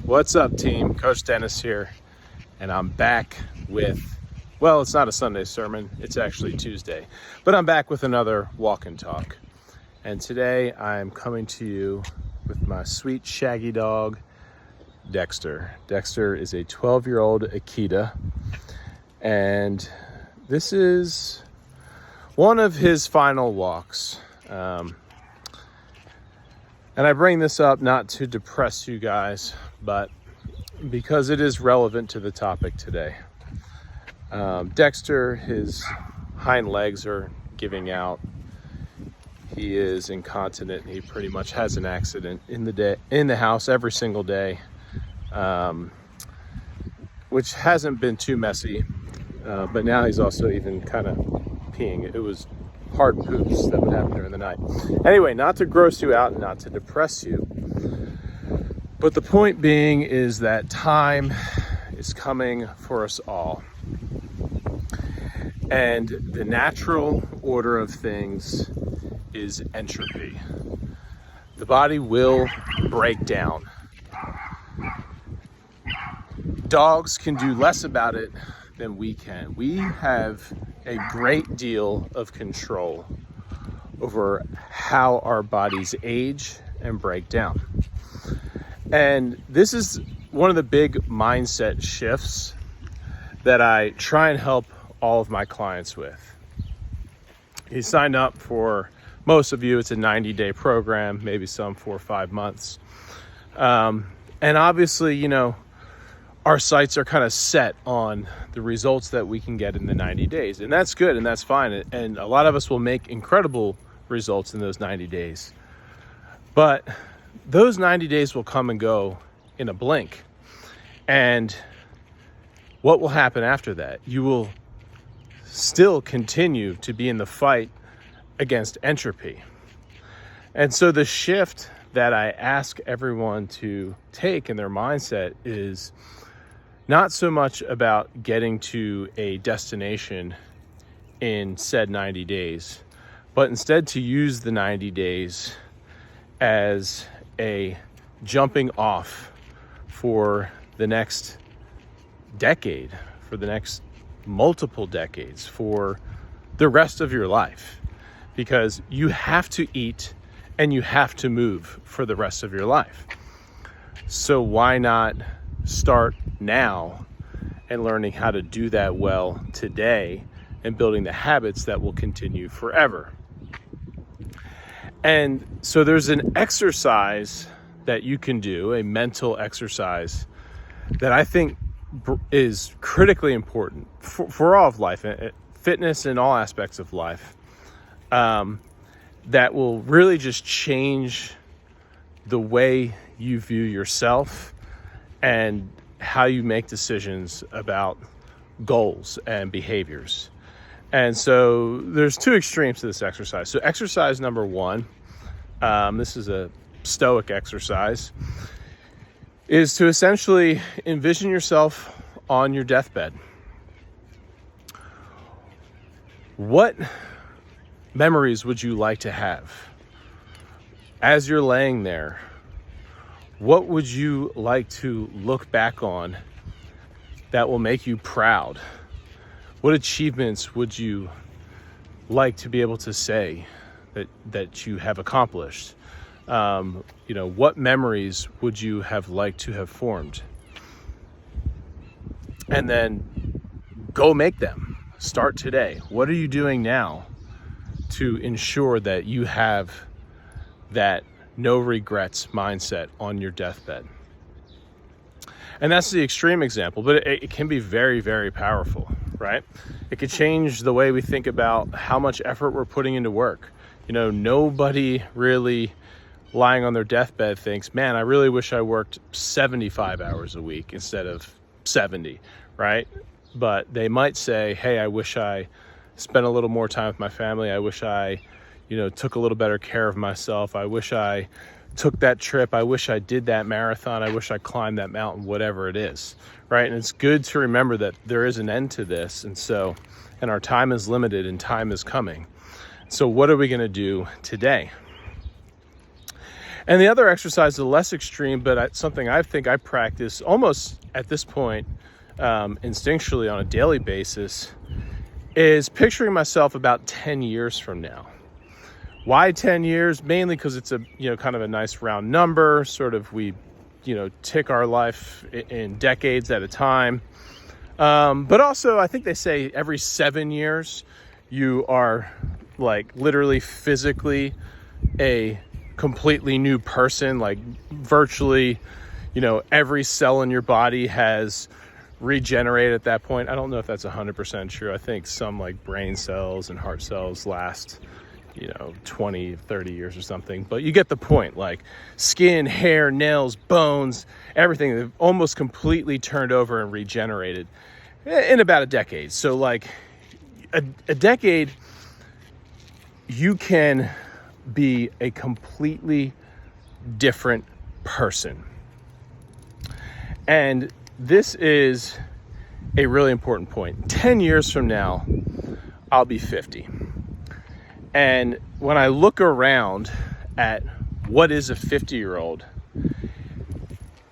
What's up, team? Coach Dennis here, and I'm back with, well, it's not a Sunday sermon, it's actually Tuesday, but I'm back with another walk and talk. And today I'm coming to you with my sweet shaggy dog, Dexter. Dexter is a 12-year-old Akita, and this is one of his final walks. And I bring this up not to depress you guys, but because it is relevant to the topic today. Dexter, his hind legs are giving out. He is incontinent. He pretty much has an accident in the house every single day, which hasn't been too messy. But now he's also even kind of peeing. It was hard poops that would happen during the night. Anyway, not to gross you out and not to depress you, but the point being is that time is coming for us all. And the natural order of things is entropy. The body will break down. Dogs can do less about it than we can. We have a great deal of control over how our bodies age and break down. And this is one of the big mindset shifts that I try and help all of my clients with. You signed up for, most of you, it's a 90-day program, maybe some 4 or 5 months. And obviously, you know, our sights are kind of set on the results that we can get in the 90 days. And that's good and that's fine. And a lot of us will make incredible results in those 90 days. But those 90 days will come and go in a blink. And what will happen after that? You will still continue to be in the fight against entropy. And so the shift that I ask everyone to take in their mindset is not so much about getting to a destination in said 90 days, but instead to use the 90 days as a jumping off for the next decade, for the next multiple decades, for the rest of your life. Because you have to eat and you have to move for the rest of your life. So why not start now and learning how to do that well today and building the habits that will continue forever? And so there's an exercise that you can do, a mental exercise that I think is critically important for all of life, fitness in all aspects of life, that will really just change the way you view yourself and how you make decisions about goals and behaviors. And so there's 2 extremes to this exercise. So exercise number 1, this is a stoic exercise, is to essentially envision yourself on your deathbed. What memories would you like to have as you're laying there? What would you like to look back on that will make you proud? What achievements would you like to be able to say that you have accomplished? What memories would you have liked to have formed? And then go make them. Start today. What are you doing now to ensure that you have that no regrets mindset on your deathbed? And that's the extreme example, but it can be very, very powerful, right? It could change the way we think about how much effort we're putting into work. Nobody really lying on their deathbed thinks, man, I really wish I worked 75 hours a week instead of 70, right? But they might say, hey, I wish I spent a little more time with my family. I wish I, took a little better care of myself. I wish I took that trip. I wish I did that marathon. I wish I climbed that mountain, whatever it is, right? And it's good to remember that there is an end to this. And our time is limited and time is coming. So what are we going to do today? And the other exercise, the less extreme, but something I think I practice almost at this point instinctually on a daily basis, is picturing myself about 10 years from now. Why 10 years? Mainly because it's a, kind of a nice round number. Sort of we, tick our life in decades at a time. But also I think they say every 7 years you are like literally physically a completely new person, like virtually, every cell in your body has regenerated at that point. I don't know if that's 100% true. I think some like brain cells and heart cells last 20, 30 years or something, but you get the point. Like skin, hair, nails, bones, everything, they've almost completely turned over and regenerated in about a decade. So like a decade, you can be a completely different person. And this is a really important point. 10 years from now, I'll be 50. And when I look around at what is a 50-year-old,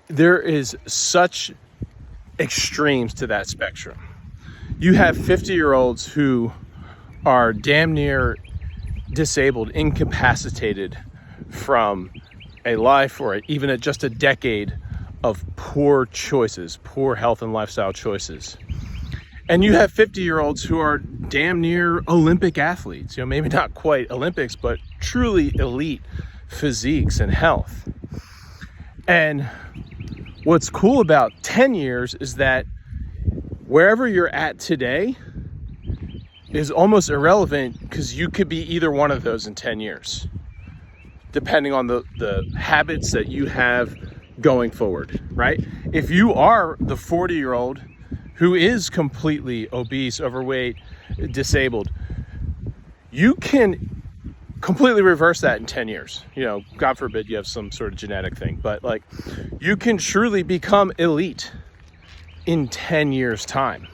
there is such extremes to that spectrum. You have 50-year-olds who are damn near disabled, incapacitated from a life or even just a decade of poor choices, poor health and lifestyle choices. And you have 50-year-olds who are damn near Olympic athletes, maybe not quite Olympics, but truly elite physiques and health. And what's cool about 10 years is that wherever you're at today is almost irrelevant, because you could be either one of those in 10 years, depending on the habits that you have going forward, right? If you are the 40-year-old who is completely obese, overweight, disabled, you can completely reverse that in 10 years. God forbid you have some sort of genetic thing, but like you can truly become elite in 10 years time.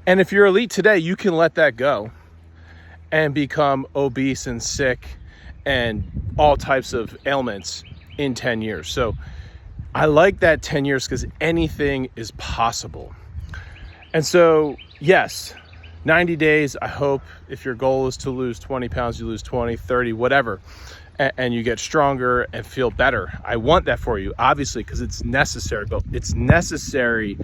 And if you're elite today, you can let that go and become obese and sick and all types of ailments in 10 years. So I like that 10 years because anything is possible. And so, yes, 90 days, I hope if your goal is to lose 20 pounds, you lose 20, 30, whatever, and you get stronger and feel better. I want that for you, obviously, because it's necessary, but it's necessary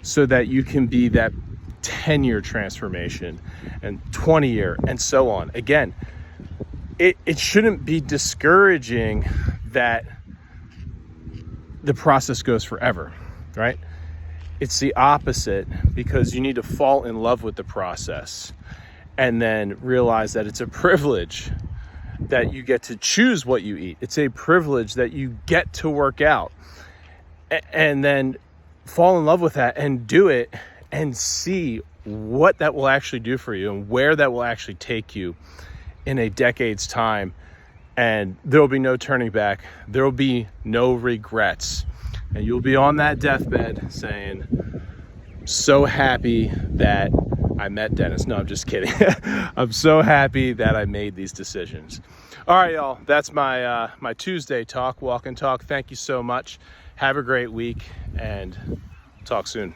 so that you can be that 10-year transformation and 20-year and so on. Again, it shouldn't be discouraging that the process goes forever, right? It's the opposite, because you need to fall in love with the process and then realize that it's a privilege that you get to choose what you eat. It's a privilege that you get to work out, and then fall in love with that and do it and see what that will actually do for you and where that will actually take you in a decade's time. And there will be no turning back. There will be no regrets. And you'll be on that deathbed saying, so happy that I met Dennis. No, I'm just kidding. I'm so happy that I made these decisions. All right, y'all. That's my my Tuesday talk, walk and talk. Thank you so much. Have a great week and talk soon.